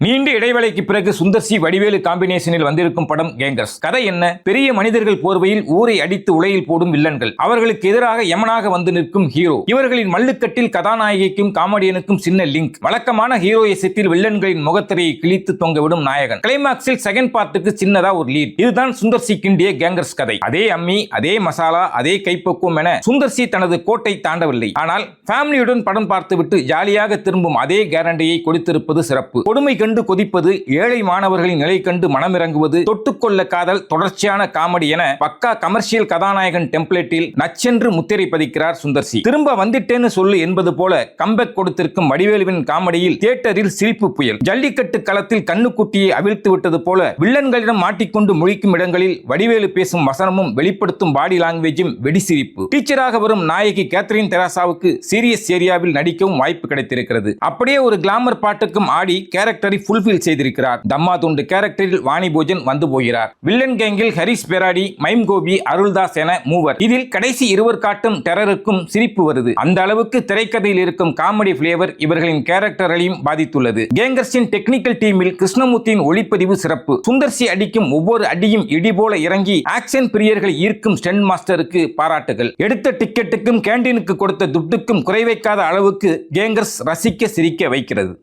நீண்ட இடைவேளைக்கு பிறகு சுந்தர் சி வடிவேலு காம்பினேஷனில் வந்திருக்கும் படம் கேங்கர்ஸ். கதை என்ன? பெரிய மனிதர்கள் போர்வையில் ஊரை அடித்து உலையில் போடும் வில்லன்கள், அவர்களுக்கு எதிராக யமனாக வந்து நிற்கும் ஹீரோ, இவர்களின் மல்லுக்கட்டில் கதாநாயகிக்கும் காமெடியனுக்கும் சின்ன லிங்க், வழக்கமான ஹீரோயிசத்தில் வில்லன்களின் முகத்திரையை கிழித்து தொங்கவிடும் நாயகன், கிளைமாக்ஸில் செகண்ட் பார்ட்டுக்கு சின்னதா ஒரு லீட். இதுதான் சுந்தர் சி கிண்டிய கேங்கர்ஸ் கதை. அதே அம்மி, அதே மசாலா, அதே கைப்பக்குவம் என சுந்தர் சி தனது கோட்டை தாண்டவில்லை. ஆனால் ஃபேமிலியுடன் படம் பார்த்துவிட்டு ஜாலியாக திரும்பும் அதே கேரண்டியை கொடுத்திருப்பது சிறப்பு. கொடுமை கண்டு கொதிப்பது, ஏழை மாணவர்களின் நிலை கண்டு மனமிறங்குவது, தொட்டுக்கொள்ள காதல், தொடர்ச்சியான காமெடி என பக்கா கமர்ஷியல் கதாநாயகன் டெம்ப்ளேட்டில் நச்சென்று முத்திரை பதிக்கிறார் சுந்தர் சி. திரும்ப வந்துட்டேன்னு சொல்லு என்பது போல கம்பேக் கொடுத்திருக்கும் வடிவேலுவின் காமெடியில் தியேட்டரில் சிரிப்பு புயல். ஜல்லிக்கட்டு களத்தில் கண்ணுக்குட்டியை அவிழ்த்து விட்டது போல வில்லன்களிடம் மாட்டிக்கொண்டு முழிக்கும் இடங்களில் வடிவேலு பேசும் வசனமும் வெளிப்படுத்தும் பாடி லாங்குவேஜும் வெடி சிரிப்பு. டீச்சராக வரும் நாயகி கேத்ரின் தெராசாவுக்கு சீரியஸ் ஏரியாவில் நடிக்கவும் வாய்ப்பு கிடைத்திருக்கிறது. அப்படியே ஒரு கிளாமர் பாட்டுக்கும் ஆடி கேரக்டரை ஃபுல்ஃபில் செய்திருக்கிறார். தம்மா துண்டு கேரக்டரில் வாணி போஜன் வந்து போகிறார். வில்லன் கேங்கில் ஹரிஸ் பெராடி, மைம் கோபி, அருள்தாஸ் என மூவர். இதில் கடைசி இருவர் காட்டும் டெரருக்கும் சிரிப்பு வருது. அந்த அளவுக்கு திரைக்கதையில் இருக்கும் காமெடி பிளேவர் இவர்களின் கேரக்டர்களையும் பாதித்துள்ளது. கேங்கர்ஸின் டெக்னிக்கல் டீமில் கிருஷ்ணமூர்த்தியின் ஒளிப்பதிவு சிறப்பு. சுந்தர் சி அடிக்கும் ஒவ்வொரு அடியும் இடி போல இறங்கி ஆக்ஷன் பிரியர்களை ஈர்க்கும் ஸ்டண்ட் மாஸ்டருக்கு பாராட்டுகள். எடுத்த டிக்கெட்டுக்கும் கேண்டீனுக்கு கொடுத்த துட்டுக்கும் குறை வைக்காத அளவுக்கு கேங்கர்ஸ் ரசிக்க சிரிக்க வைக்கிறது.